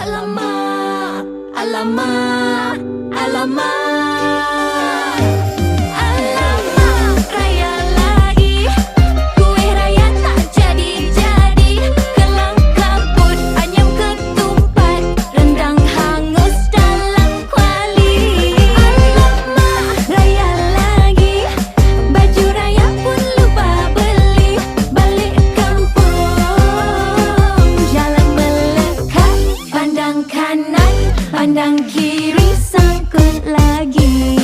Alamak, alamak, alamak. Alamak, raya lagi. Kue raya tak jadi-jadi. Kelang kabut, anyam ketumpat, rendang hangus dalam kuali. Alamak, raya lagi. Baju raya pun lupa beli. Balik kampung, jalan melekat. Pandang kanan, pandang kiri, sangkut lagi.